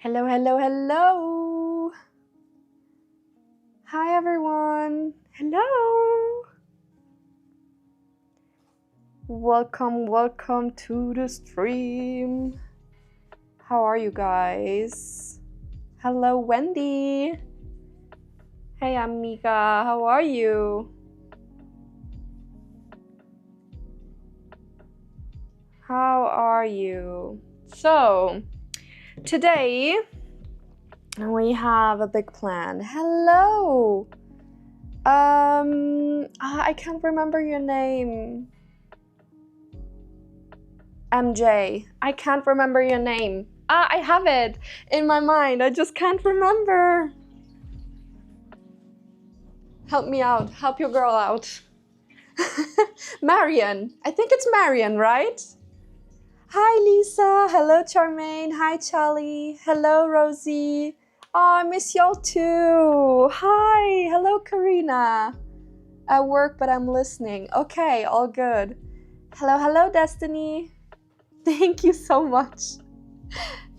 Hello, hello, hello. Hi, everyone. Hello. Welcome, welcome to the stream. How are you guys? Hello, Wendy. Hey, amiga. How are you? How are you? So, today we have a big plan. Hello. I can't remember your name. MJ. I can't remember your name. I have it in my mind. I just can't remember. Help me out. Help your girl out. Marion. I think it's Marion, right? Hi, Lisa. Hello, Charmaine. Hi, Charlie. Hello, Rosie. Oh, I miss y'all too. Hi. Hello, Karina. At work, but I'm listening. Okay, all good. Hello, hello, Destiny. Thank you so much.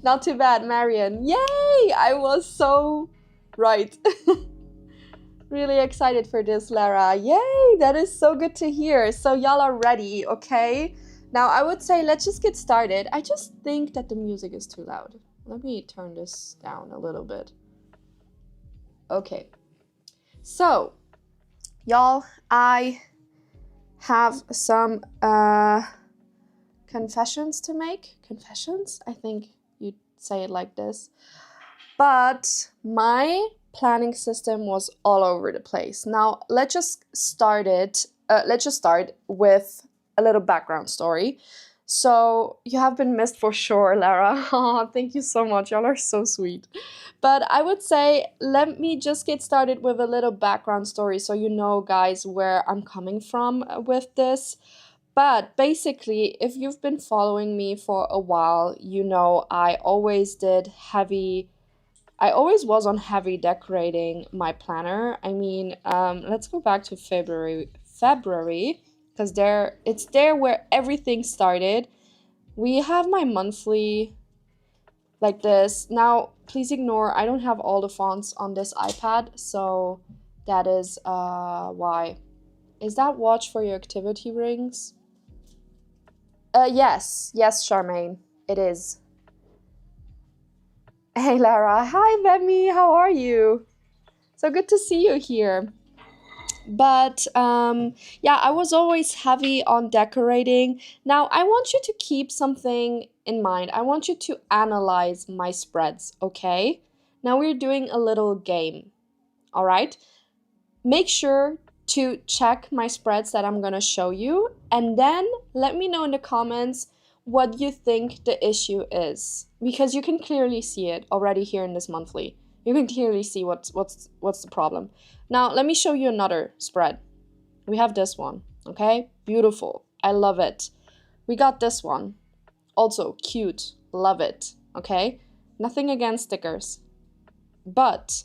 Not too bad, Marion. Yay! I was so right. Really excited for this, Lara. Yay! That is so good to hear. So y'all are ready, okay? Now, I would say let's just get started. I just think that the music is too loud. Let me turn this down a little bit. Okay. So, y'all, I have some confessions to make. Confessions? I think you'd say it like this. But my planning system was all over the place. Now, let's just start with a little background story. So you have been missed for sure, Lara. Oh, thank you so much. Y'all are so sweet. But I would say, let me just get started with a little background story so you know, guys, where I'm coming from with this. But basically, if you've been following me for a while, you know I always was on heavy decorating my planner. I mean, let's go back to February, because it's there where everything started. We have my monthly like this. Now, please ignore, I don't have all the fonts on this iPad, so that is why. Is that watch for your activity rings? Yes, Charmaine, it is. Hey, Lara. Hi, Vemi. How are you? So good to see you here. But yeah, I was always heavy on decorating. Now, I want you to keep something in mind. I want you to analyze my spreads, okay? Now we're doing a little game, all right? Make sure to check my spreads that I'm gonna show you, and then let me know in the comments what you think the issue is, because you can clearly see it already here in this monthly. You can clearly see what's the problem. Now let me show you another spread. We have this one, okay? Beautiful, I love it. We got this one, also cute, love it, okay? Nothing against stickers, but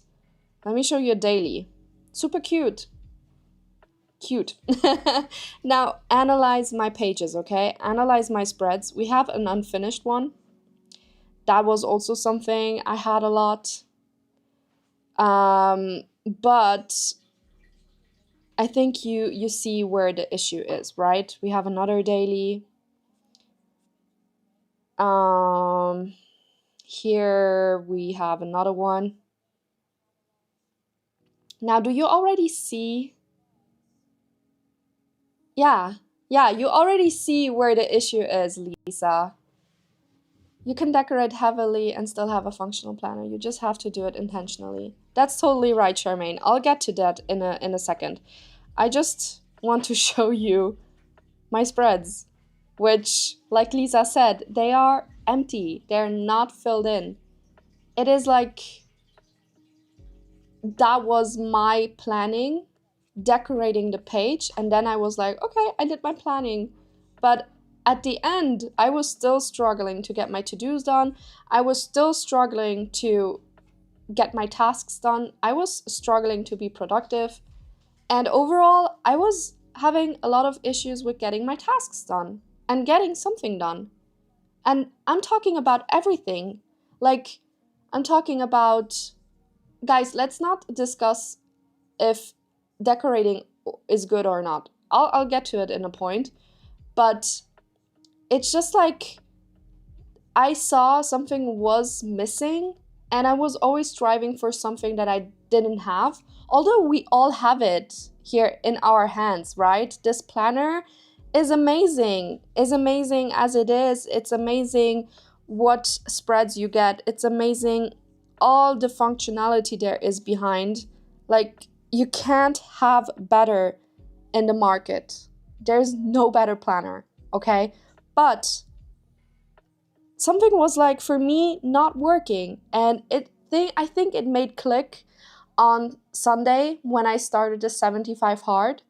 let me show you a daily. Super cute. Cute. Now analyze my pages, okay? Analyze my spreads. We have an unfinished one. That was also something I had a lot. But I think you see where the issue is, right? We have another daily. Here we have another one. Now, do you already see? Yeah, you already see where the issue is, Lisa. You can decorate heavily and still have a functional planner. You just have to do it intentionally. That's totally right, Charmaine. I'll get to that in a second. I just want to show you my spreads, which, like Lisa said, they are empty. They're not filled in. It is like that was my planning, decorating the page, and then I was like, okay, I did my planning. But at the end, I was still struggling to get my to-dos done. I was still struggling to get my tasks done. I was struggling to be productive. And overall, I was having a lot of issues with getting my tasks done and getting something done. And I'm talking about everything. Like, I'm talking about, guys, let's not discuss if decorating is good or not. I'll get to it in a point. But it's just like I saw something was missing, and I was always striving for something that I didn't have. Although we all have it here in our hands, right? This planner is amazing as it is. It's amazing what spreads you get. It's amazing all the functionality there is behind. Like, you can't have better in the market. There's no better planner, okay? But something was like, for me, not working, and I think it made click on Sunday when I started the 75 hard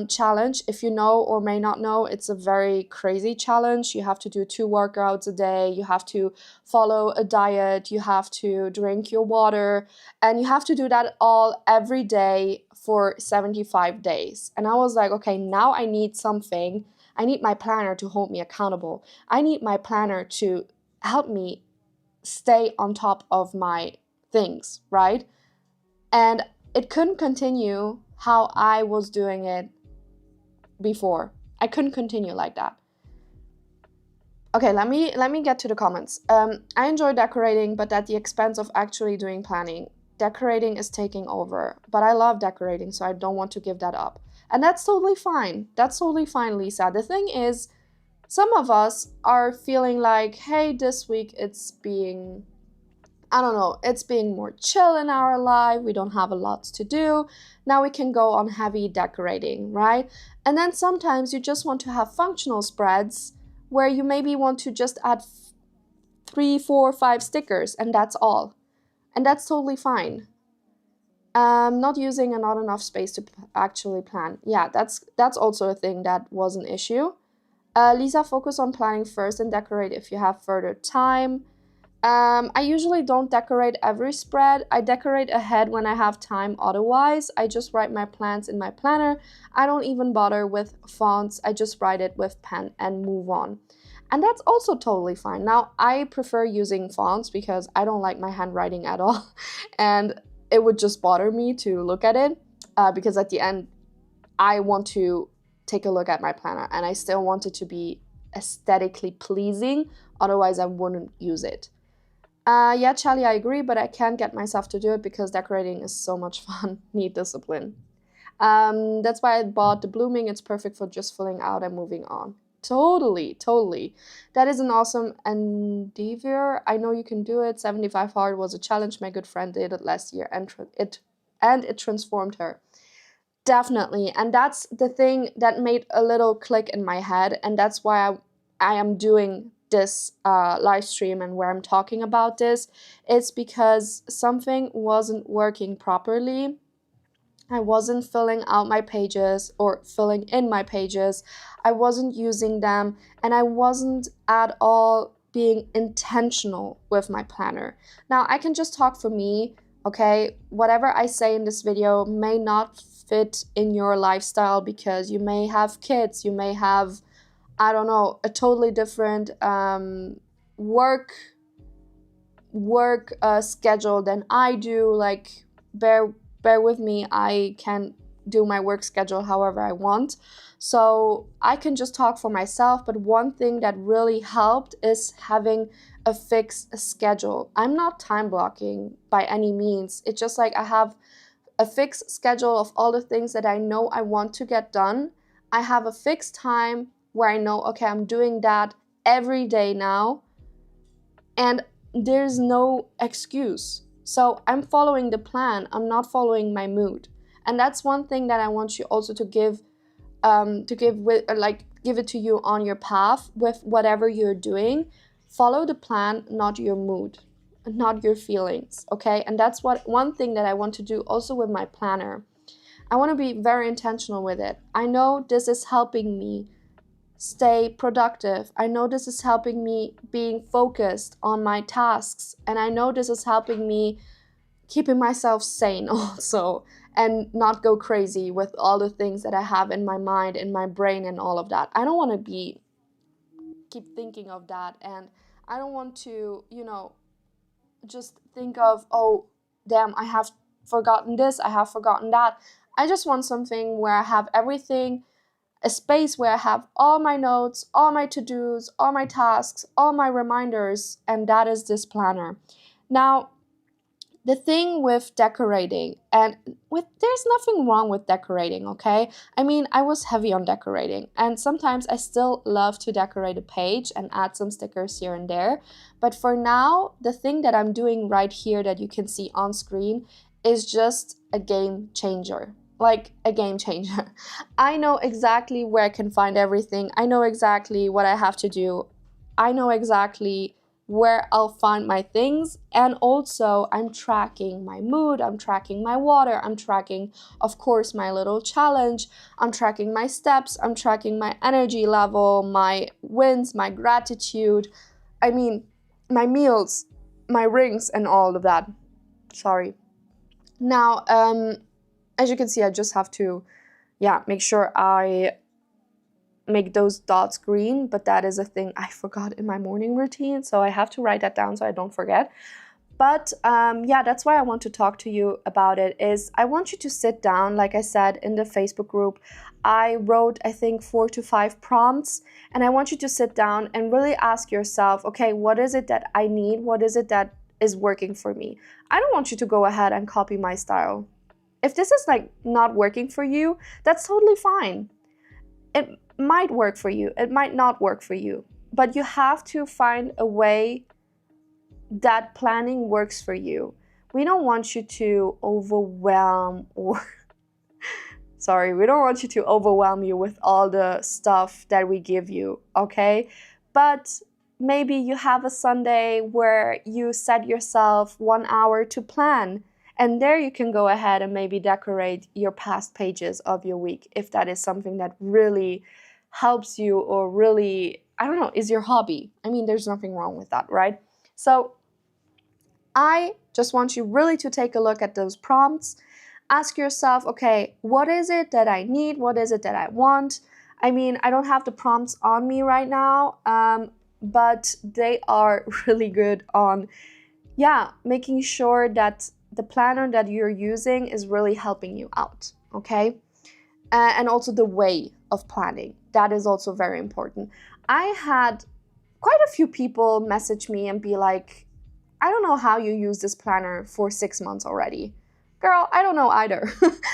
challenge. If you know or may not know, it's a very crazy challenge. You have to do 2 workouts a day, you have to follow a diet, you have to drink your water, and you have to do that all every day for 75 days. And I was like, okay, now I need something. I need my planner to hold me accountable. I need my planner to help me stay on top of my things, right? And it couldn't continue how I was doing it before. I couldn't continue like that. Okay, let me get to the comments. I enjoy decorating, but at the expense of actually doing planning. Decorating is taking over, but I love decorating, so I don't want to give that up. And that's totally fine. That's totally fine, Lisa. The thing is, some of us are feeling like, hey, this week it's being, I don't know, it's being more chill in our life. We don't have a lot to do. Now we can go on heavy decorating, right? And then sometimes you just want to have functional spreads where you maybe want to just add 3, 4, 5 stickers, and that's all. And that's totally fine. Not using not enough space to actually plan. Yeah, that's also a thing that was an issue. Lisa, focus on planning first and decorate if you have further time. I usually don't decorate every spread. I decorate ahead when I have time. Otherwise, I just write my plans in my planner. I don't even bother with fonts. I just write it with pen and move on. And that's also totally fine. Now, I prefer using fonts because I don't like my handwriting at all. And it would just bother me to look at it because at the end, I want to take a look at my planner and I still want it to be aesthetically pleasing. Otherwise, I wouldn't use it. Yeah, Charlie, I agree, but I can't get myself to do it because decorating is so much fun. Need discipline. That's why I bought the blooming. It's perfect for just filling out and moving on. Totally. That is an awesome endeavor. I know you can do it. 75 hard was a challenge my good friend did it last year, and it transformed her. Definitely. And that's the thing that made a little click in my head. And that's why I am doing this live stream and where I'm talking about this. It's because something wasn't working properly. I wasn't filling out my pages or filling in my pages. I wasn't using them, and I wasn't at all being intentional with my planner. Now, I can just talk for me, okay? Whatever I say in this video may not fit in your lifestyle because you may have kids, you may have, I don't know, a totally different work schedule than I do. Like, bear with me, I can do my work schedule however I want. So I can just talk for myself, but one thing that really helped is having a fixed schedule. I'm not time blocking by any means. It's just like I have a fixed schedule of all the things that I know I want to get done. I have a fixed time where I know, okay, I'm doing that every day now, and there's no excuse. So I'm following the plan. I'm not following my mood. And that's one thing that I want you also to give it to you on your path with whatever you're doing. Follow the plan, not your mood, not your feelings, okay? And that's one thing that I want to do also with my planner. I want to be very intentional with it. I know this is helping me stay productive. I know this is helping me being focused on my tasks, and I know this is helping me keeping myself sane also, and not go crazy with all the things that I have in my mind, in my brain, and all of that. I don't want to keep thinking of that, and I don't want to, just think of, oh, damn, I have forgotten this, I have forgotten that. I just want something where I have everything, a space where I have all my notes, all my to-dos, all my tasks, all my reminders, and that is this planner. Now, the thing with decorating, there's nothing wrong with decorating, okay? I mean, I was heavy on decorating, and sometimes I still love to decorate a page and add some stickers here and there. But for now, the thing that I'm doing right here that you can see on screen is just a game changer. Like a game changer. I know exactly where I can find everything. I know exactly what I have to do. I know exactly where I'll find my things. And also, I'm tracking my mood. I'm tracking my water. I'm tracking, of course, my little challenge. I'm tracking my steps. I'm tracking my energy level, my wins, my gratitude. I mean, my meals, my rings, and all of that. Sorry. Now, as you can see, I just have to, make sure I make those dots green, but that is a thing I forgot in my morning routine, so I have to write that down so I don't forget. But that's why I want to talk to you about it, is I want you to sit down, like I said, in the Facebook group. I wrote, I think, 4 to 5 prompts, and I want you to sit down and really ask yourself, okay, what is it that I need? What is it that is working for me? I don't want you to go ahead and copy my style. If this is not working for you, that's totally fine. It might work for you, it might not work for you, but you have to find a way that planning works for you. We don't want you to overwhelm we don't want you to overwhelm you with all the stuff that we give you, okay? But maybe you have a Sunday where you set yourself 1 hour to plan. And there you can go ahead and maybe decorate your past pages of your week if that is something that really helps you or really, I don't know, is your hobby. I mean, there's nothing wrong with that, right? So I just want you really to take a look at those prompts. Ask yourself, okay, what is it that I need? What is it that I want? I mean, I don't have the prompts on me right now, but they are really good on, making sure that the planner that you're using is really helping you out, okay? And also the way of planning. That is also very important. I had quite a few people message me and be like, I don't know how you use this planner for 6 months already. Girl, I don't know either.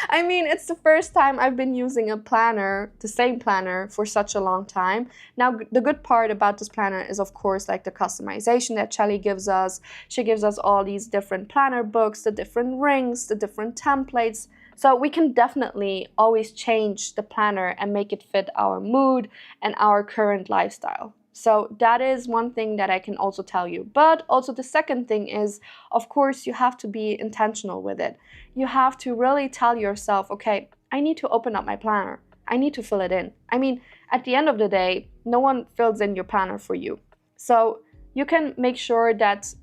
I mean, it's the first time I've been using a planner, the same planner, for such a long time. Now, the good part about this planner is, of course, like the customization that Shelly gives us. She gives us all these different planner books, the different rings, the different templates. So we can definitely always change the planner and make it fit our mood and our current lifestyle. So that is one thing that I can also tell you. But also the second thing is, of course, you have to be intentional with it. You have to really tell yourself, okay, I need to open up my planner. I need to fill it in. I mean, at the end of the day, no one fills in your planner for you. So you can make sure that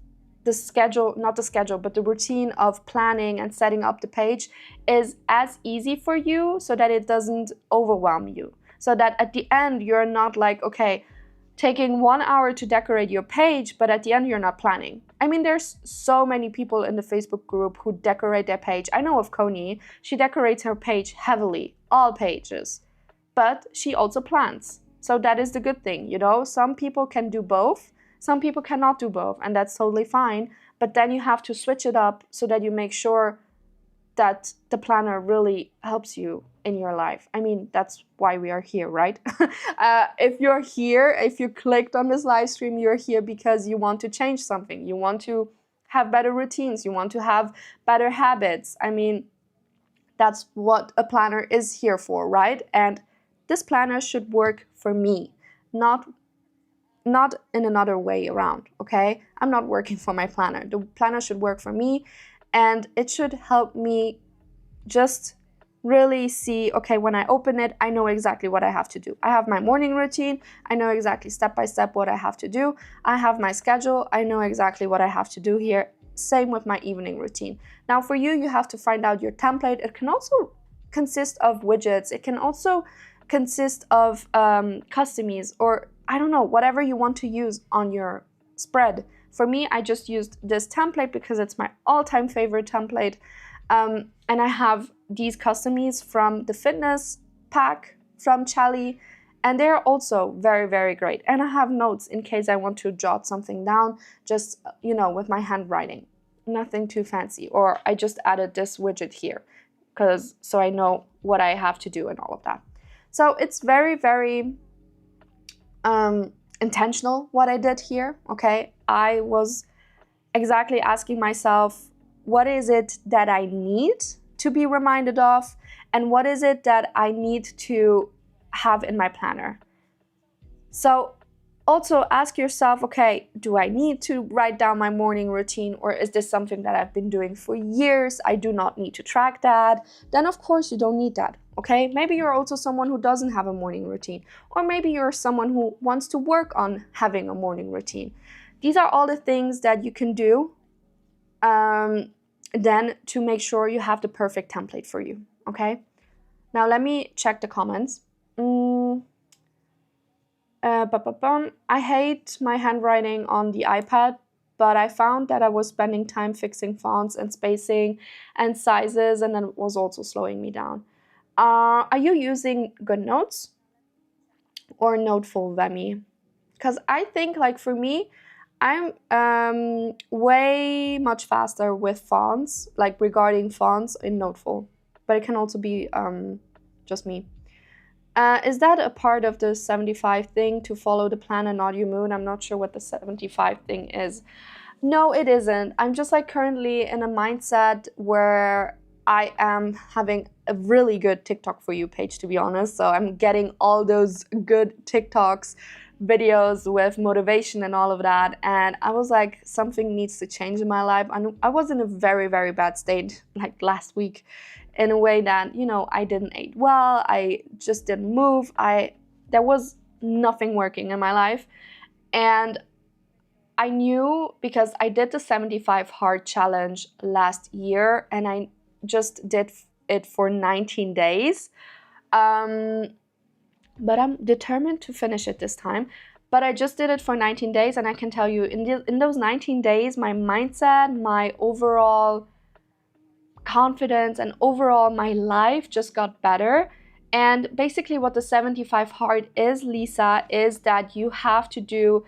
the schedule, not the schedule, but the routine of planning and setting up the page is as easy for you so that it doesn't overwhelm you. So that at the end, you're not like, okay, taking 1 hour to decorate your page, but at the end you're not planning. I mean, there's so many people in the Facebook group who decorate their page. I know of Coney, she decorates her page heavily, all pages, but she also plans. So that is the good thing, you know? Some people can do both, some people cannot do both, and that's totally fine. But then you have to switch it up so that you make sure that the planner really helps you in your life. I mean, that's why we are here, right? If you're here, if you clicked on this live stream, you're here because you want to change something. You want to have better routines. You want to have better habits. I mean, that's what a planner is here for, right? And this planner should work for me, not in another way around, okay? I'm not working for my planner. The planner should work for me, and it should help me just really see, okay, when I open it, I know exactly what I have to do. I have my morning routine. I know exactly step by step what I have to do. I have my schedule. I know exactly what I have to do here. Same with my evening routine. Now for you, you have to find out your template. It can also consist of widgets. It can also consist of customies, or I don't know, whatever you want to use on your spread. For me, I just used this template because it's my all-time favorite template. And I have these customies from the fitness pack from Chelly, and they're also very, very great. And I have notes in case I want to jot something down, just, you know, with my handwriting. Nothing too fancy. Or I just added this widget here, so I know what I have to do and all of that. So it's very, very intentional what I did here, okay? I was exactly asking myself, what is it that I need to be reminded of, and what is it that I need to have in my planner? So also ask yourself, okay, do I need to write down my morning routine, or is this something that I've been doing for years? I do not need to track that. Then of course you don't need that, okay? Maybe you're also someone who doesn't have a morning routine, or maybe you're someone who wants to work on having a morning routine. These are all the things that you can do then to make sure you have the perfect template for you, okay? Now let me check the comments. I hate my handwriting on the iPad, but I found that I was spending time fixing fonts and spacing and sizes, and then it was also slowing me down. Are you using GoodNotes or Noteful, Vemi? Because I think, like, for me, I'm way much faster with fonts, like regarding fonts in Noteful, but it can also be just me. Is that a part of the 75 thing, to follow the plan and not your mood? I'm not sure what the 75 thing is. No, it isn't. I'm just like currently in a mindset where I am having a really good TikTok for you page, to be honest. So I'm getting all those good TikToks, videos with motivation and all of that, and I was like, something needs to change in my life. I was in a very, very bad state like last week, in a way that, you know, I didn't eat well, I just didn't move, there was nothing working in my life. And I knew, because I did the 75 hard challenge last year and I just did it for 19 days. But I'm determined to finish it this time. But I just did it for 19 days, and I can tell you, in those 19 days, my mindset, my overall confidence, and overall my life just got better. And basically what the 75 hard is, Lisa, is that you have to do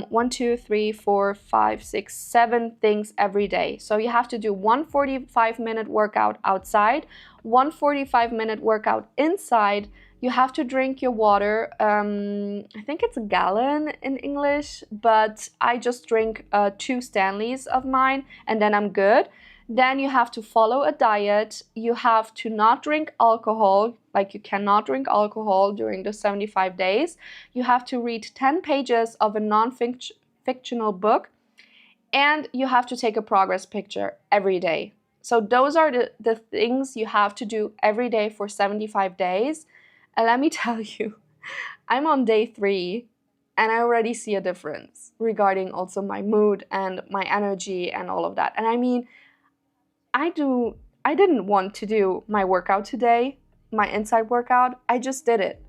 1, 2, 3, 4, 5, 6, 7 things every day. So you have to do one 45-minute workout outside, one 45-minute workout inside. You have to drink your water. I think it's a gallon in English, but I just drink 2 Stanleys of mine, and then I'm good. Then you have to follow a diet. You have to not drink alcohol, like you cannot drink alcohol during the 75 days. You have to read 10 pages of a non-fictional book, and you have to take a progress picture every day. So those are the things you have to do every day for 75 days. And let me tell you, I'm on day 3 and I already see a difference regarding also my mood and my energy and all of that. And I mean, I didn't want to do my workout today, my inside workout. I just did it.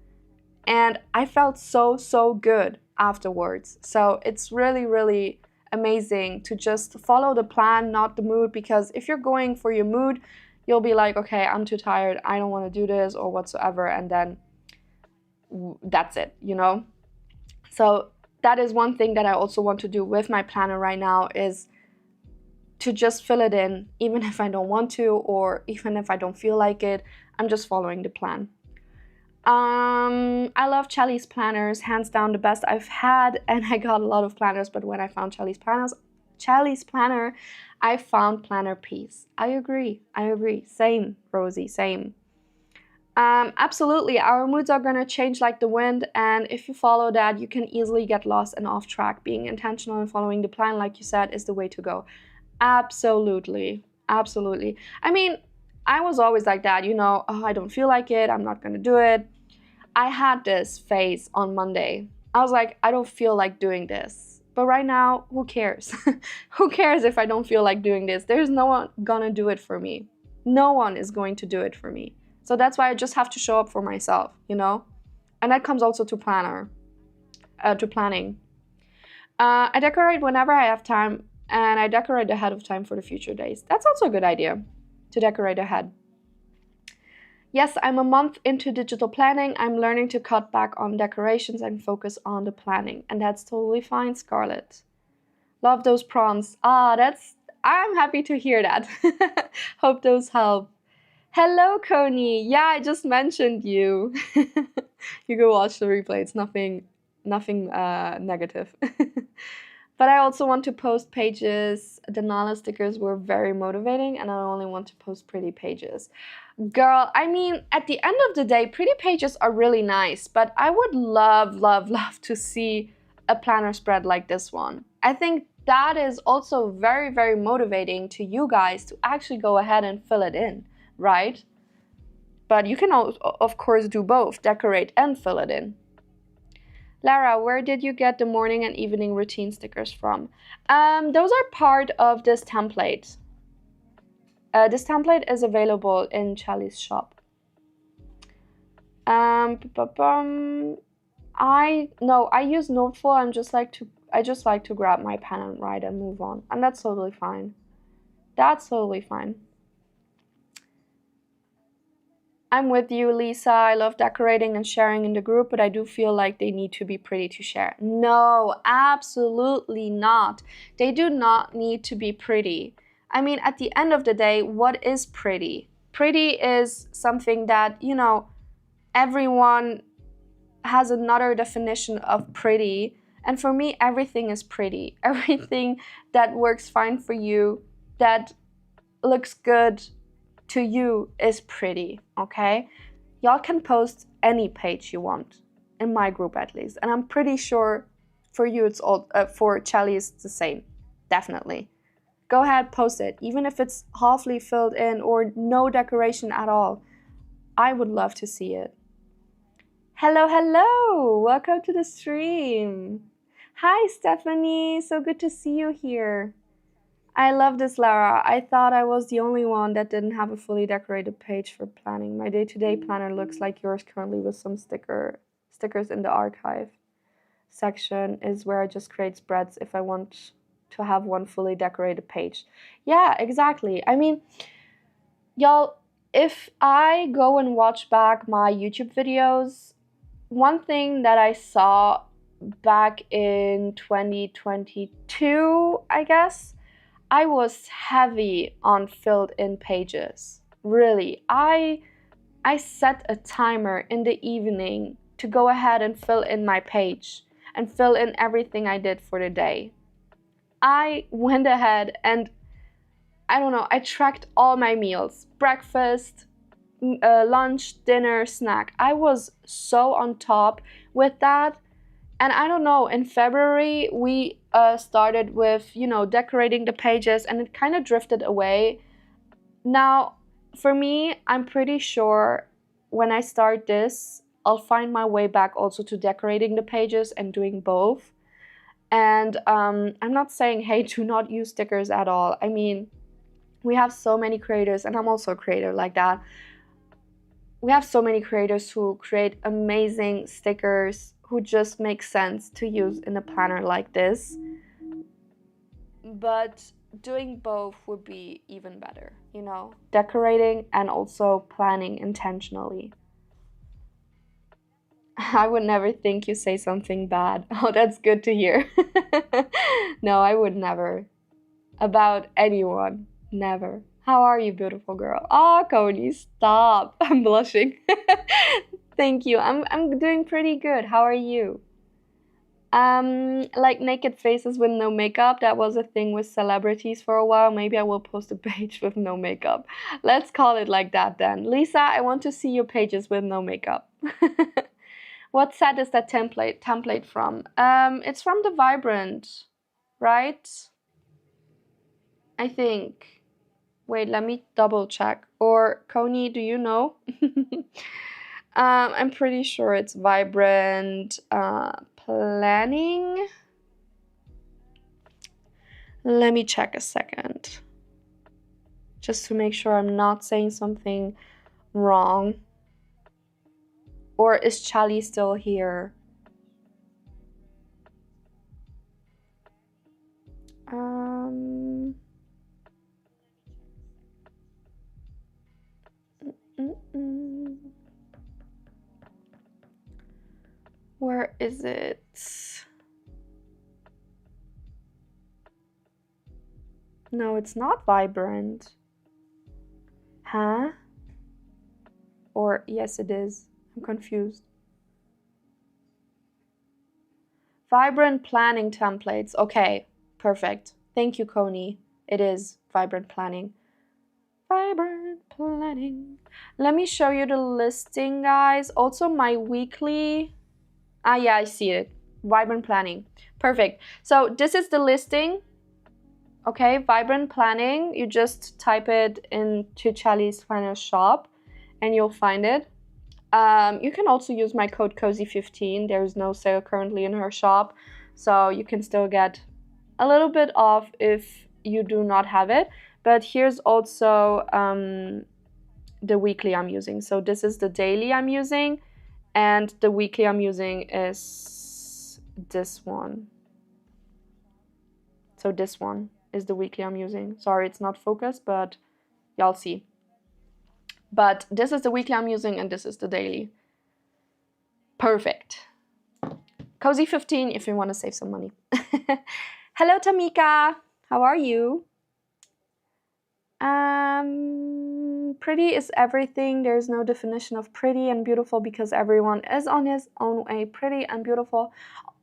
And I felt so good afterwards. So it's really, really amazing to just follow the plan, not the mood, because if you're going for your mood, you'll be like, okay, I'm too tired, I don't want to do this or whatsoever, and then that's it, you know? So that is one thing that I also want to do with my planner right now, is to just fill it in, even if I don't want to, or even if I don't feel like it, I'm just following the plan. I love Chelly's planners, hands down the best I've had, and I got a lot of planners, but when I found Chelly's planner, I found planner peace. I agree. Same, Rosie, same. Absolutely, our moods are gonna change like the wind, and if you follow that, you can easily get lost and off track. Being intentional and following the plan, like you said, is the way to go. Absolutely. I mean, I was always like that, you know, oh, I don't feel like it, I'm not gonna do it. I had this phase on Monday. I was like, I don't feel like doing this. But right now, who cares? Who cares if I don't feel like doing this? There's no one gonna do it for me. No one is going to do it for me. So that's why I just have to show up for myself, you know? And that comes also to planning. I decorate whenever I have time, and I decorate ahead of time for the future days. That's also a good idea, to decorate ahead. Yes, I'm a month into digital planning. I'm learning to cut back on decorations and focus on the planning. And that's totally fine, Scarlett. Love those prompts. I'm happy to hear that. Hope those help. Hello, Coney. Yeah, I just mentioned you. You go watch the replay. It's nothing negative. But I also want to post pages. The Nala stickers were very motivating, and I only want to post pretty pages. Girl, I mean, at the end of the day, pretty pages are really nice, but I would love to see a planner spread like this one. I think that is also very, very motivating to you guys to actually go ahead and fill it in, right? But you can, of course, do both, decorate and fill it in. Lara, where did you get the morning and evening routine stickers from? Those are part of this template. This template is available in Chelly's shop. I use Noteful. I just like to grab my pen and write and move on, and that's totally fine. I'm with you, Lisa. I love decorating and sharing in the group, but I do feel like they need to be pretty to share. No, absolutely not. They do not need to be pretty. I mean, at the end of the day, what is pretty? Pretty is something that, you know, everyone has another definition of pretty. And for me, everything is pretty. Everything that works fine for you, that looks good to you, is pretty, okay? Y'all can post any page you want, in my group at least. And I'm pretty sure for you, it's all, for Chelly, it's the same, definitely. Go ahead, post it, even if it's halfly filled in or no decoration at all. I would love to see it. Hello, welcome to the stream. Hi, Stephanie, so good to see you here. I love this, Lara. I thought I was the only one that didn't have a fully decorated page for planning. My day-to-day planner looks like yours currently, with some stickers in the archive section is where I just create spreads if I want to have one fully decorated page. Yeah, exactly. I mean, y'all, if I go and watch back my YouTube videos, one thing that I saw back in 2022, I guess, I was heavy on filled in pages. Really, I set a timer in the evening to go ahead and fill in my page and fill in everything I did for the day. I went ahead and I don't know, I tracked all my meals, breakfast, lunch, dinner, snack. I was so on top with that. And I don't know, in February, we started with, decorating the pages, and it kind of drifted away. Now, for me, I'm pretty sure when I start this, I'll find my way back also to decorating the pages and doing both. And I'm not saying, hey, do not use stickers at all. I mean, we have so many creators, and I'm also a creator like that. We have so many creators who create amazing stickers who just make sense to use in a planner like this. But doing both would be even better, decorating and also planning intentionally. I would never think you say something bad. Oh, that's good to hear. No, I would never. About anyone. Never. How are you, beautiful girl? Oh, Cody, stop. I'm blushing. Thank you. I'm doing pretty good. How are you? Like naked faces with no makeup. That was a thing with celebrities for a while. Maybe I will post a page with no makeup. Let's call it like that then. Lisa, I want to see your pages with no makeup. What set is that template from? It's from the Vibrant, right? I think. Wait, let me double check. Or Coney, do you know? I'm pretty sure it's Vibrant Planning. Let me check a second. Just to make sure I'm not saying something wrong. Or is Charlie still here? Where is it? No, it's not Vibrant. Huh? Or yes, it is. I'm confused. Vibrant planning templates. Okay, perfect. Thank you, Coney. It is Vibrant Planning. Vibrant Planning. Let me show you the listing, guys. Also, my weekly... yeah, I see it. Vibrant Planning. Perfect. So this is the listing. Okay, Vibrant Planning. You just type it into Charlie's Planner shop and you'll find it. You can also use my code COZY15. There is no sale currently in her shop, so you can still get a little bit off if you do not have it. But here's also the weekly I'm using. So this is the daily I'm using, and the weekly I'm using is this one. So this one is the weekly I'm using. Sorry, it's not focused, but y'all see. But this is the weekly I'm using, and this is the daily. Perfect. Cozy15 if you want to save some money. Hello, Tamika. How are you? Pretty is everything. There's no definition of pretty and beautiful because everyone is on his own way pretty and beautiful.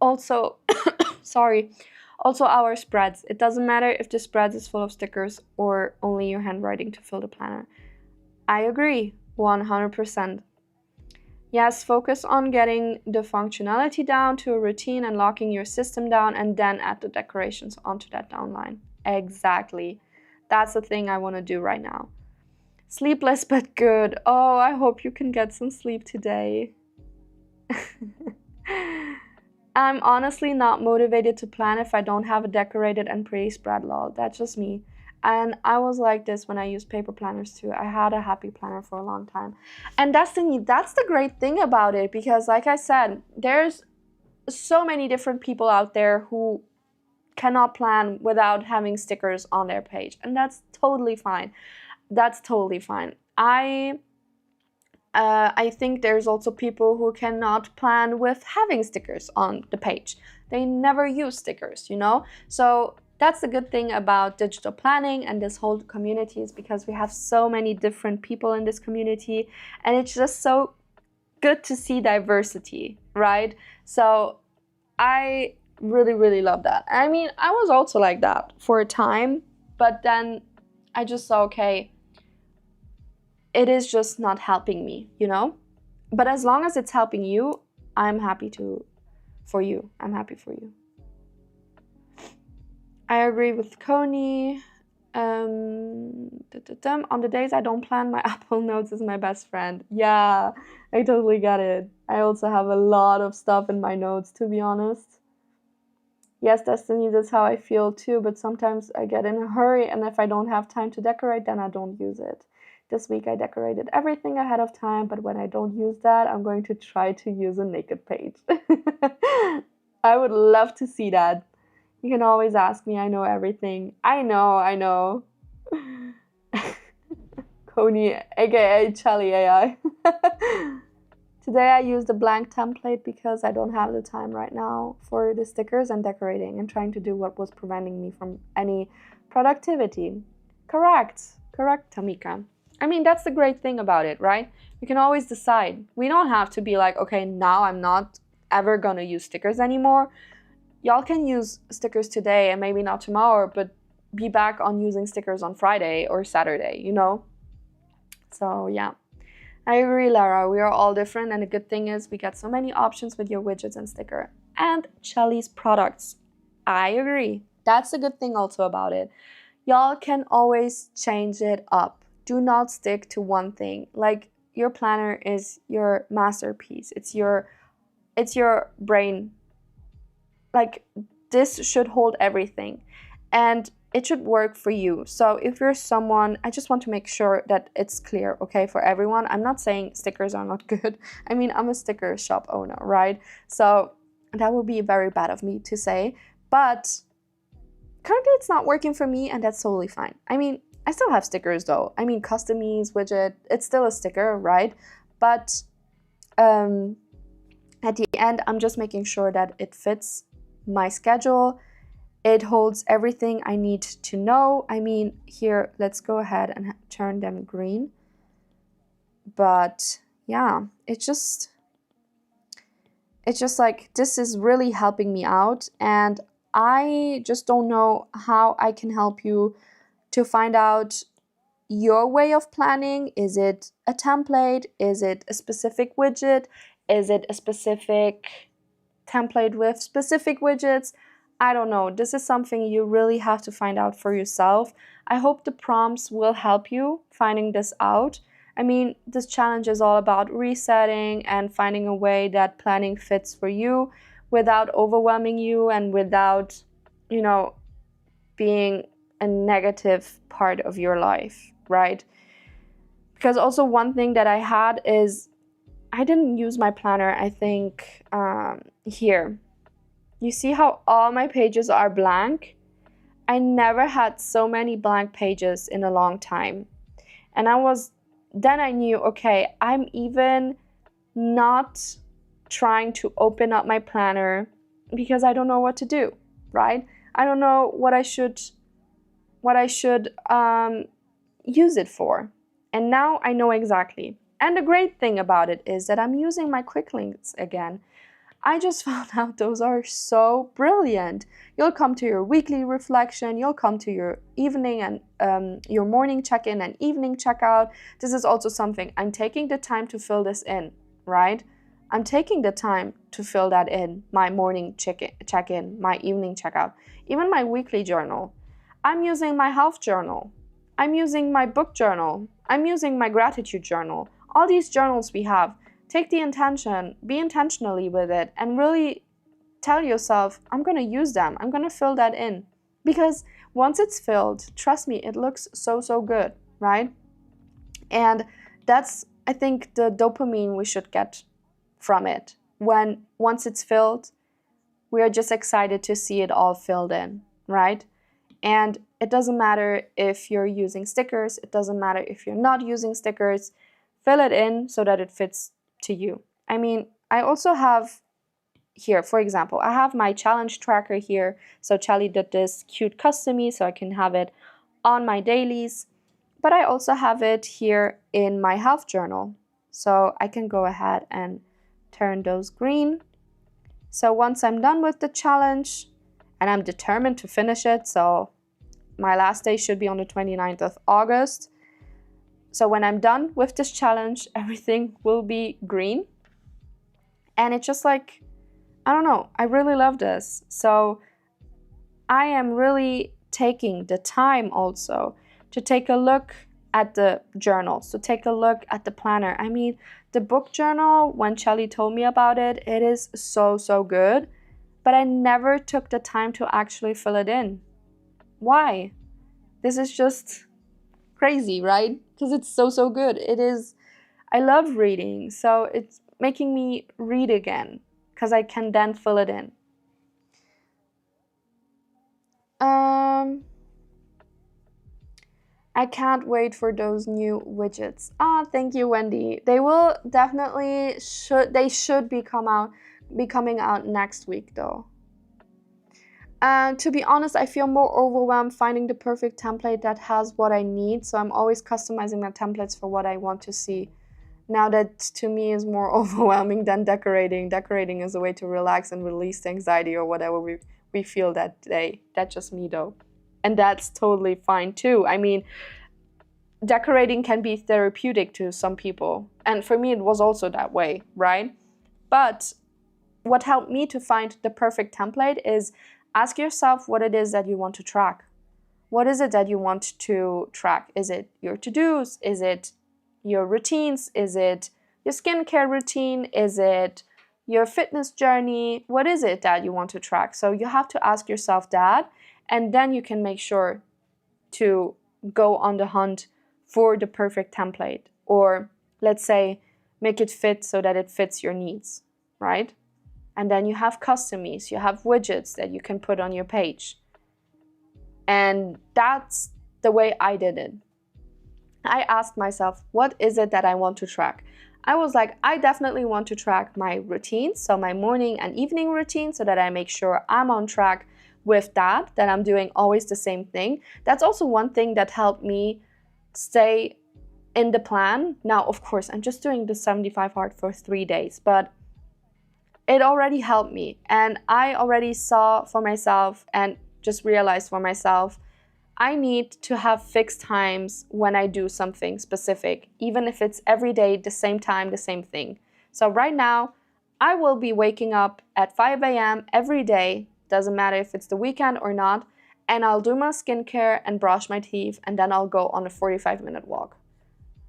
Also, sorry. Also our spreads. It doesn't matter if the spreads is full of stickers or only your handwriting to fill the planner. I agree, 100%. Yes, focus on getting the functionality down to a routine and locking your system down, and then add the decorations onto that downline. Exactly. That's the thing I want to do right now. Sleepless but good. Oh, I hope you can get some sleep today. I'm honestly not motivated to plan if I don't have a decorated and pretty spread, lol. That's just me. And I was like this when I used paper planners too. I had a happy planner for a long time. And that's the great thing about it, because like I said, there's so many different people out there who cannot plan without having stickers on their page. And that's totally fine. That's totally fine. I I think there's also people who cannot plan with having stickers on the page. They never use stickers, you know? So that's the good thing about digital planning and this whole community, is because we have so many different people in this community, and it's just so good to see diversity, right? So I really, really love that. I mean, I was also like that for a time, but then I just saw, okay, it is just not helping me, you know? But as long as it's helping you, I'm happy for you. I'm happy for you. I agree with Coney. On the days I don't plan, my Apple Notes is my best friend. Yeah, I totally get it. I also have a lot of stuff in my notes, to be honest. Yes, Destiny, that's how I feel too, but sometimes I get in a hurry, and if I don't have time to decorate, then I don't use it. This week I decorated everything ahead of time, but when I don't use that, I'm going to try to use a naked page. I would love to see that. You can always ask me, I know everything. I know. Coney, aka Charlie AI. Today I used a blank template because I don't have the time right now for the stickers and decorating and trying to do what was preventing me from any productivity. Correct, Tamika. I mean, that's the great thing about it, right? We can always decide. We don't have to be like, okay, now I'm not ever gonna use stickers anymore. Y'all can use stickers today and maybe not tomorrow, but be back on using stickers on Friday or Saturday, you know? So yeah. I agree, Lara. We are all different, and the good thing is we get so many options with your widgets and sticker. And Shelly's products. I agree. That's the good thing also about it. Y'all can always change it up. Do not stick to one thing. Like, your planner is your masterpiece. It's your brain. Like, this should hold everything. And it should work for you. So if you're someone, I just want to make sure that it's clear, okay, for everyone. I'm not saying stickers are not good. I mean, I'm a sticker shop owner, right? So that would be very bad of me to say. But currently it's not working for me, and that's totally fine. I mean, I still have stickers though. I mean, customies, widget, it's still a sticker, right? But at the end, I'm just making sure that it fits my schedule. It holds everything I need to know. I mean, here, let's go ahead and turn them green. But yeah, it's just like, this is really helping me out. And I just don't know how I can help you to find out your way of planning. Is it a template? Is it a specific widget? Is it a specific template with specific widgets? I don't know. This is something you really have to find out for yourself. I hope the prompts will help you finding this out. I mean, this challenge is all about resetting and finding a way that planning fits for you without overwhelming you and without, you know, being a negative part of your life, right? Because also one thing that I had is I didn't use my planner, I think, here. You see how all my pages are blank? I never had so many blank pages in a long time. And then I knew, okay, I'm even not trying to open up my planner because I don't know what to do, right? I don't know what I should use it for. And now I know exactly. And the great thing about it is that I'm using my quick links again. I just found out those are so brilliant. You'll come to your weekly reflection, you'll come to your evening and your morning check-in and evening checkout. This is also something I'm taking the time to fill this in, right? I'm taking the time to fill that in, my morning check-in, my evening checkout, even my weekly journal. I'm using my health journal. I'm using my book journal. I'm using my gratitude journal. All these journals we have. Take the intention, be intentionally with it, and really tell yourself, I'm going to use them. I'm going to fill that in. Because once it's filled, trust me, it looks so, so good, right? And that's, I think, the dopamine we should get from it. Once it's filled, we are just excited to see it all filled in, right? And it doesn't matter if you're using stickers. It doesn't matter if you're not using stickers. fill it in so that it fits to you. I mean, I also have here, for example, I have my challenge tracker here. So Charlie did this cute custom so I can have it on my dailies. But I also have it here in my health journal. So I can go ahead and turn those green. So once I'm done with the challenge, and I'm determined to finish it, so my last day should be on the 29th of August. So when I'm done with this challenge, everything will be green. And it's just like, I don't know, I really love this. So I am really taking the time also to take a look at the journals, to take a look at the planner. I mean, the book journal, when Shelly told me about it, it is so, so good. But I never took the time to actually fill it in. Why? This is just crazy, right? Because it's so, so good. It is, I love reading, so it's making me read again because I can then fill it in. I can't wait for those new widgets. Thank you, Wendy. They will definitely should be coming out next week though. To be honest, I feel more overwhelmed finding the perfect template that has what I need. So I'm always customizing my templates for what I want to see. Now that to me is more overwhelming than decorating. Decorating is a way to relax and release the anxiety or whatever we feel that day. That's just me though. And that's totally fine too. I mean, decorating can be therapeutic to some people. And for me, it was also that way, right? But what helped me to find the perfect template is ask yourself what it is that you want to track. What is it that you want to track? Is it your to-dos? Is it your routines? Is it your skincare routine? Is it your fitness journey? What is it that you want to track? So you have to ask yourself that, and then you can make sure to go on the hunt for the perfect template, or let's say make it fit so that it fits your needs, right? And then you have customies, you have widgets that you can put on your page. And that's the way I did it. I asked myself, what is it that I want to track? I was like, I definitely want to track my routines, so my morning and evening routine, so that I make sure I'm on track with that I'm doing always the same thing. That's also one thing that helped me stay in the plan. Now, of course, I'm just doing the 75 hard for 3 days, but it already helped me. And I already saw for myself and just realized for myself, I need to have fixed times when I do something specific, even if it's every day, the same time, the same thing. So right now, I will be waking up at 5 a.m. every day, doesn't matter if it's the weekend or not, and I'll do my skincare and brush my teeth, and then I'll go on a 45-minute walk.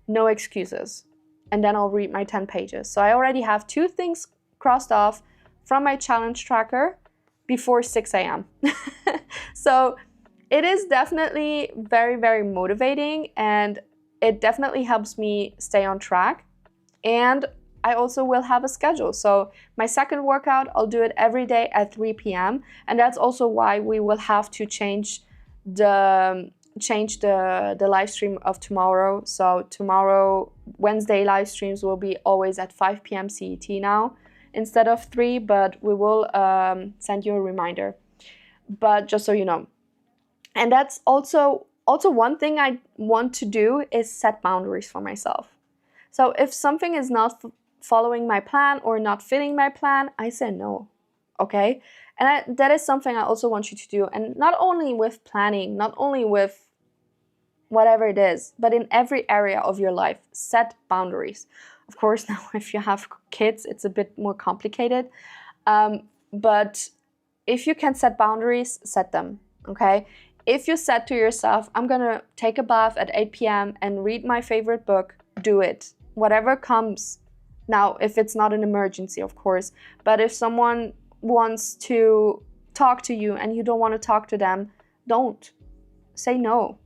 No excuses. And then I'll read my 10 pages. So I already have 2 things crossed off from my challenge tracker before 6 a.m. So it is definitely very, very motivating, and it definitely helps me stay on track. And I also will have a schedule. So my second workout, I'll do it every day at 3 p.m. And that's also why we will have to change the live stream of tomorrow. So tomorrow, Wednesday live streams will be always at 5 p.m. CET now instead of 3, but we will send you a reminder. But just so you know. And that's also one thing I want to do is set boundaries for myself. So if something is not following my plan or not fitting my plan, I say no, okay? And that is something I also want you to do. And not only with planning, not only with whatever it is, but in every area of your life, set boundaries. Of course, now if you have kids, it's a bit more complicated. But if you can set boundaries, set them, okay? If you said to yourself, I'm gonna take a bath at 8 p.m. and read my favorite book, do it. Whatever comes. Now, if it's not an emergency, of course, but if someone wants to talk to you and you don't want to talk to them, don't. Say no.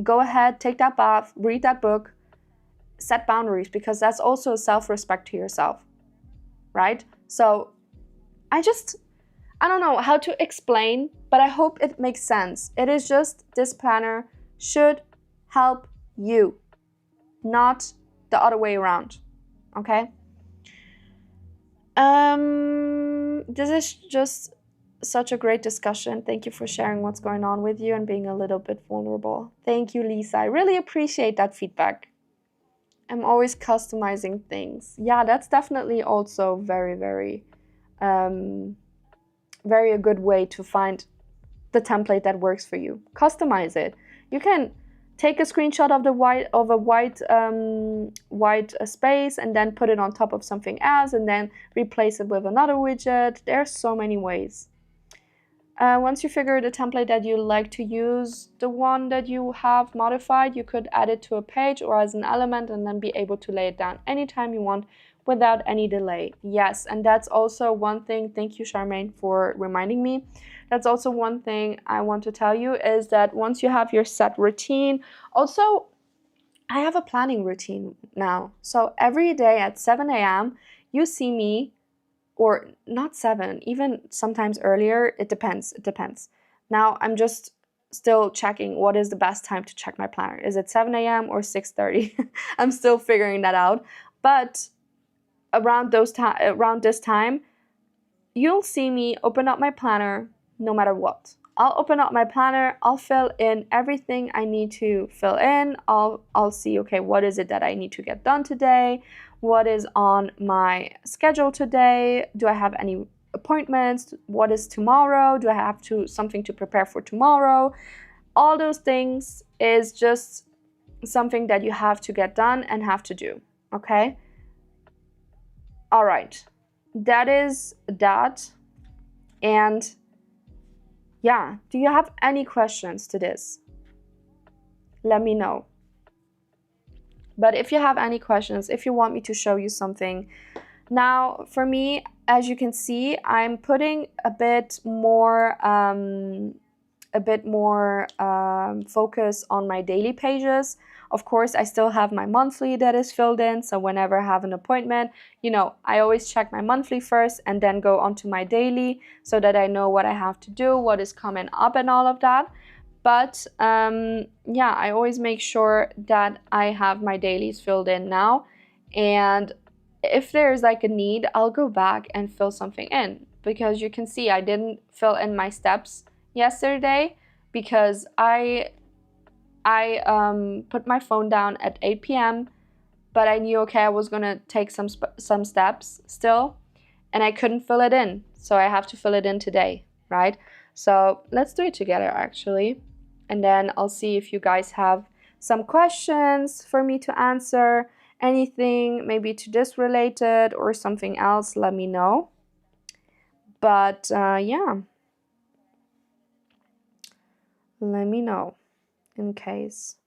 Go ahead, take that bath, read that book, set boundaries, because that's also a self-respect to yourself, right? So I don't know how to explain, but I hope it makes sense. It is just this planner should help you, not the other way around. Okay. This is just such a great discussion. Thank you for sharing what's going on with you and being a little bit vulnerable. Thank you, Lisa. I really appreciate that feedback. I'm always customizing things. Yeah, that's definitely also very, very, very a good way to find the template that works for you. Customize it. You can take a screenshot of a white space and then put it on top of something else and then replace it with another widget. There's so many ways. Once you figure the template that you like to use, the one that you have modified, you could add it to a page or as an element and then be able to lay it down anytime you want without any delay. Yes, and that's also one thing. Thank you, Charmaine, for reminding me. That's also one thing I want to tell you is that once you have your set routine, also I have a planning routine now. So every day at 7 a.m. you see me, or not 7, even sometimes earlier, it depends. Now I'm just still checking what is the best time to check my planner. Is it 7 a.m. or 6:30? I'm still figuring that out. But around this time, you'll see me open up my planner no matter what. I'll open up my planner, I'll fill in everything I need to fill in. I'll see, okay, what is it that I need to get done today? What is on my schedule today? Do I have any appointments? What is tomorrow? Do I have something to prepare for tomorrow? All those things is just something that you have to get done and have to do, okay? All right, that is that. And yeah, do you have any questions to this? Let me know. But if you have any questions, if you want me to show you something, now for me, as you can see, I'm putting a bit more focus on my daily pages. Of course, I still have my monthly that is filled in. So whenever I have an appointment, I always check my monthly first and then go onto my daily so that I know what I have to do, what is coming up and all of that. But yeah, I always make sure that I have my dailies filled in now. And if there's like a need, I'll go back and fill something in. Because you can see I didn't fill in my steps yesterday because I put my phone down at 8 p.m. But I knew, okay, I was gonna take some steps still, and I couldn't fill it in. So I have to fill it in today, right? So let's do it together, actually. And then I'll see if you guys have some questions for me to answer, anything maybe to this related or something else, let me know. But yeah, let me know in case.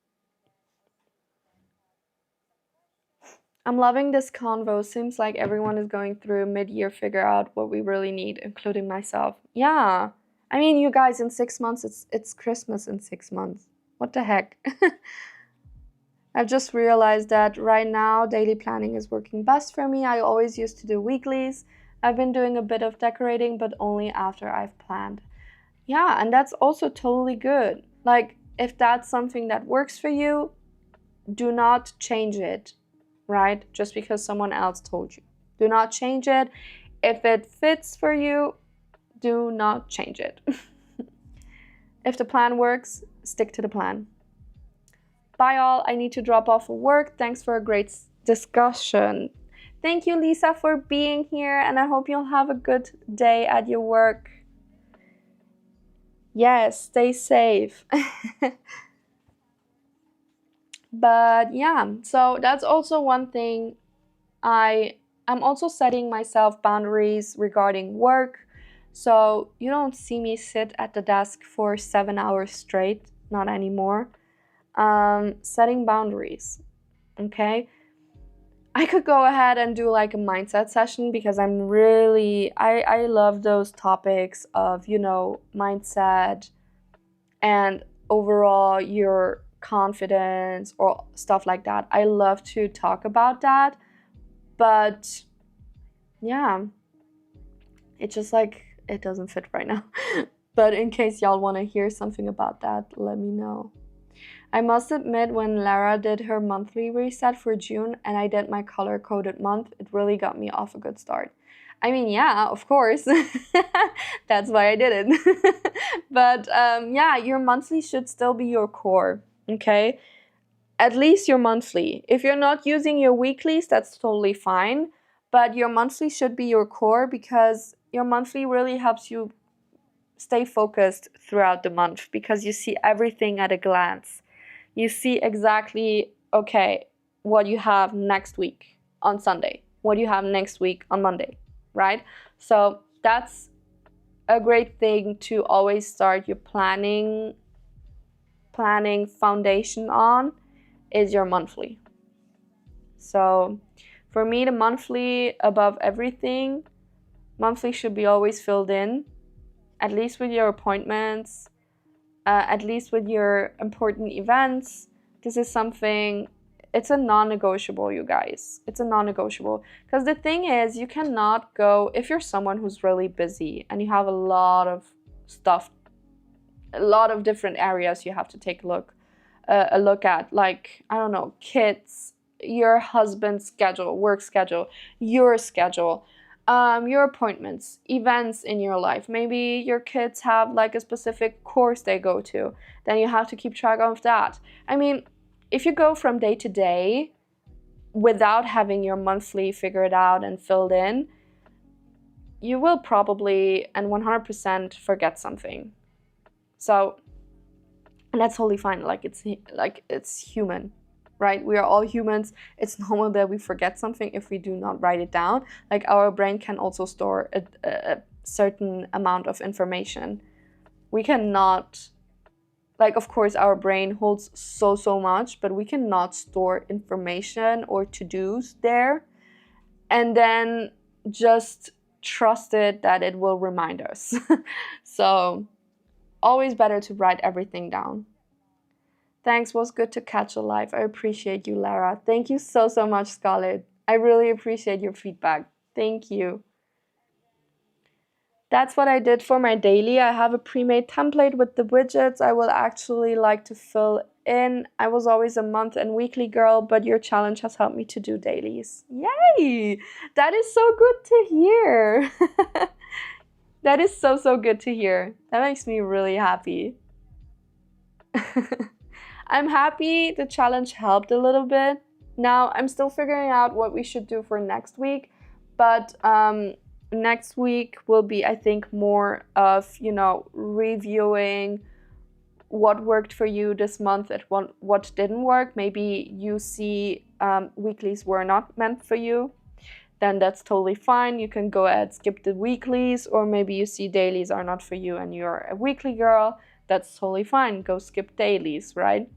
I'm loving this convo. Seems like everyone is going through mid-year figure out what we really need, including myself. Yeah. I mean, you guys, in 6 months, it's Christmas in 6 months. What the heck? I've just realized that right now, daily planning is working best for me. I always used to do weeklies. I've been doing a bit of decorating, but only after I've planned. Yeah, and that's also totally good. Like, if that's something that works for you, do not change it, right? Just because someone else told you. Do not change it. If it fits for you, do not change it. If the plan works, stick to the plan. Bye all, I need to drop off for work. Thanks for a great discussion. Thank you, Lisa, for being here, and I hope you'll have a good day at your work. Yes, stay safe. But yeah, so that's also one thing. I'm also setting myself boundaries regarding work. So you don't see me sit at the desk for 7 hours straight, not anymore. Setting boundaries, okay? I could go ahead and do like a mindset session because I love those topics of, mindset and overall your confidence or stuff like that. I love to talk about that, but yeah, it's just like it doesn't fit right now. But in case y'all want to hear something about that, let me know. I must admit, when Lara did her monthly reset for June and I did my color-coded month, it really got me off a good start. I mean, yeah, of course. That's why I did it. But yeah, your monthly should still be your core, okay? At least your monthly. If you're not using your weeklies, that's totally fine. But your monthly should be your core, because your monthly really helps you stay focused throughout the month, because you see everything at a glance. You see exactly, okay, what you have next week on Sunday, what you have next week on Monday, right? So that's a great thing to always start your planning foundation on, is your monthly. So for me, the monthly above everything. Monthly should be always filled in, at least with your appointments, at least with your important events. This is something, it's a non-negotiable, you guys. It's a non-negotiable. Because the thing is, you cannot go, if you're someone who's really busy and you have a lot of stuff, a lot of different areas you have to take a look at, like, I don't know, kids, your husband's schedule, work schedule, your schedule, your appointments, events in your life. Maybe your kids have like a specific course they go to, then you have to keep track of that. I mean, if you go from day to day without having your monthly figured out and filled in, you will probably and 100% forget something. So, and that's totally fine. Like it's human, right? We are all humans. It's normal that we forget something if we do not write it down. Like, our brain can also store a certain amount of information. We cannot, like, of course, our brain holds so much, but we cannot store information or to-dos there and then just trust it that it will remind us. So always better to write everything down. Thanks, was good to catch a live. I appreciate you, Lara. Thank you so much, Scarlett. I really appreciate your feedback. Thank you. That's what I did for my daily. I have a pre-made template with the widgets I will actually like to fill in. I was always a month and weekly girl, but your challenge has helped me to do dailies. Yay! That is so good to hear. That is so good to hear. That makes me really happy. I'm happy the challenge helped a little bit. Now, I'm still figuring out what we should do for next week, but next week will be, I think, more of, you know, reviewing what worked for you this month and what didn't work. Maybe you see weeklies were not meant for you, then that's totally fine. You can go ahead, skip the weeklies, or maybe you see dailies are not for you and you're a weekly girl. That's totally fine. Go skip dailies, right?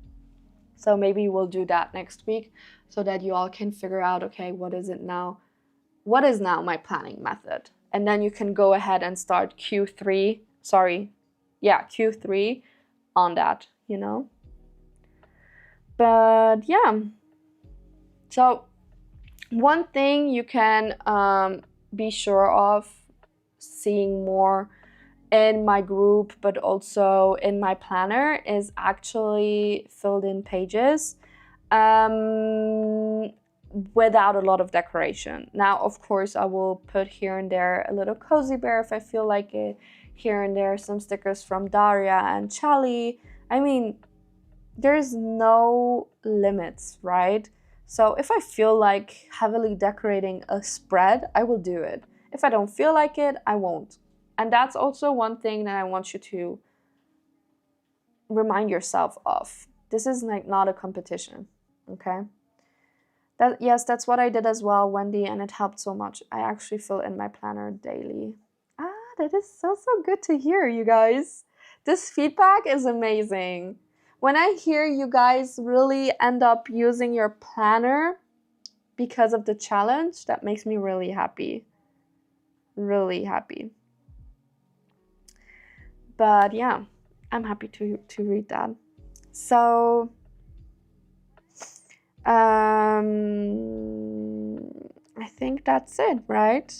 So maybe we'll do that next week so that you all can figure out, okay, what is it now? What is now my planning method? And then you can go ahead and start Q3 on that, you know? But yeah, so one thing you can be sure of seeing more in my group, but also in my planner, is actually filled in pages without a lot of decoration. Now, of course, I will put here and there a little cozy bear if I feel like it, here and there some stickers from Daria and Charlie. I mean, there's no limits, right? So if I feel like heavily decorating a spread, I will do it. If I don't feel like it, I won't. And that's also one thing that I want you to remind yourself of. This is like not a competition, okay? Yes, that's what I did as well, Wendy, and it helped so much. I actually fill in my planner daily. That is so good to hear, you guys. This feedback is amazing. When I hear you guys really end up using your planner because of the challenge, that makes me really happy. Really happy. But yeah, I'm happy to read that. So I think that's it, right?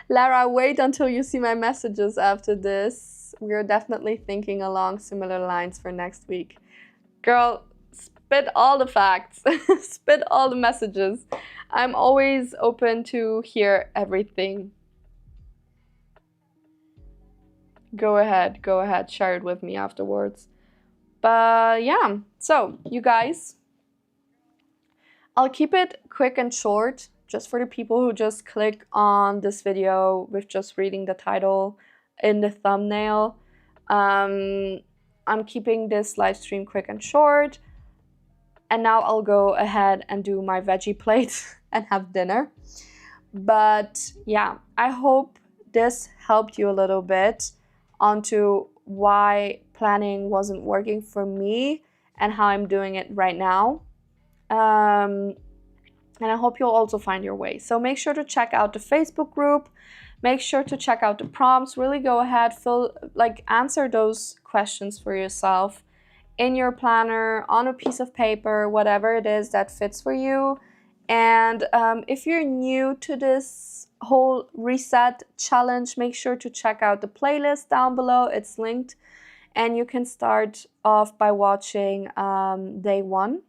Lara, wait until you see my messages after this. We're definitely thinking along similar lines for next week. Girl, spit all the facts. Spit all the messages. I'm always open to hear everything. Go ahead, share it with me afterwards. But yeah, so you guys, I'll keep it quick and short, just for the people who just click on this video with just reading the title in the thumbnail. I'm keeping this live stream quick and short. And now I'll go ahead and do my veggie plate and have dinner. But yeah, I hope this helped you a little bit onto why planning wasn't working for me and how I'm doing it right now. And I hope you'll also find your way. So make sure to check out the Facebook group. Make sure to check out the prompts. Really go ahead, answer those questions for yourself in your planner, on a piece of paper, whatever it is that fits for you. And if you're new to this whole reset challenge, make sure to check out the playlist down below. It's linked, and you can start off by watching day 1.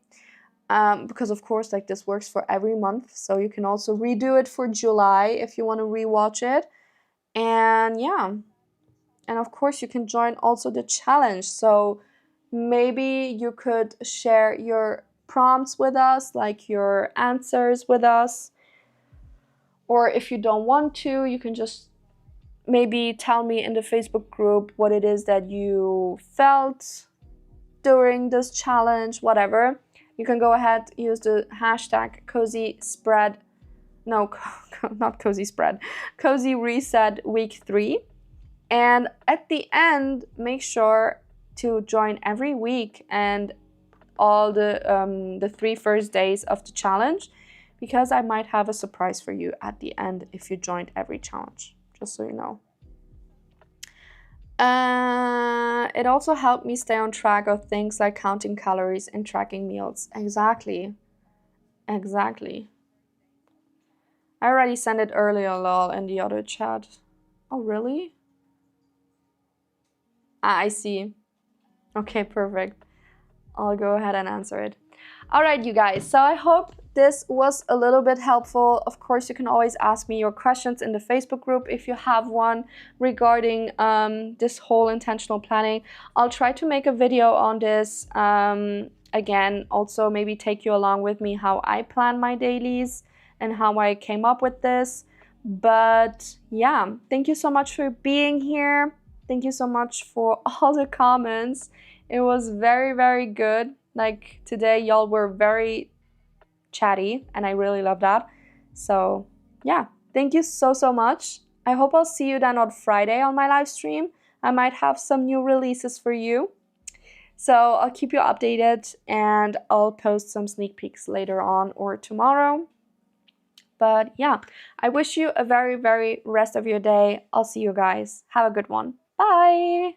Because of course, like, this works for every month, so you can also redo it for July if you want to rewatch it. And yeah, and of course you can join also the challenge. So maybe you could share your prompts with us, like your answers with us. Or if you don't want to, you can just maybe tell me in the Facebook group what it is that you felt during this challenge, whatever. You can go ahead, use the hashtag cozy spread. No, not cozy spread. Cozy reset week 3. And at the end, make sure to join every week and all the 3 first days of the challenge, because I might have a surprise for you at the end if you joined every challenge, just so you know. It also helped me stay on track of things like counting calories and tracking meals. Exactly. I already sent it earlier, lol, in the other chat. Oh, really? I see. Okay, perfect. I'll go ahead and answer it. All right, you guys. So I hope this was a little bit helpful. Of course, you can always ask me your questions in the Facebook group if you have one regarding this whole intentional planning. I'll try to make a video on this again. Also, maybe take you along with me how I plan my dailies and how I came up with this. But yeah, thank you so much for being here. Thank you so much for all the comments. It was very, very good. Like, today, y'all were very chatty, and I really love that. So yeah, thank you so much. I hope I'll see you then on Friday on my live stream. I might have some new releases for you. So I'll keep you updated, and I'll post some sneak peeks later on or tomorrow. But yeah, I wish you a very, very rest of your day. I'll see you guys. Have a good one. Bye!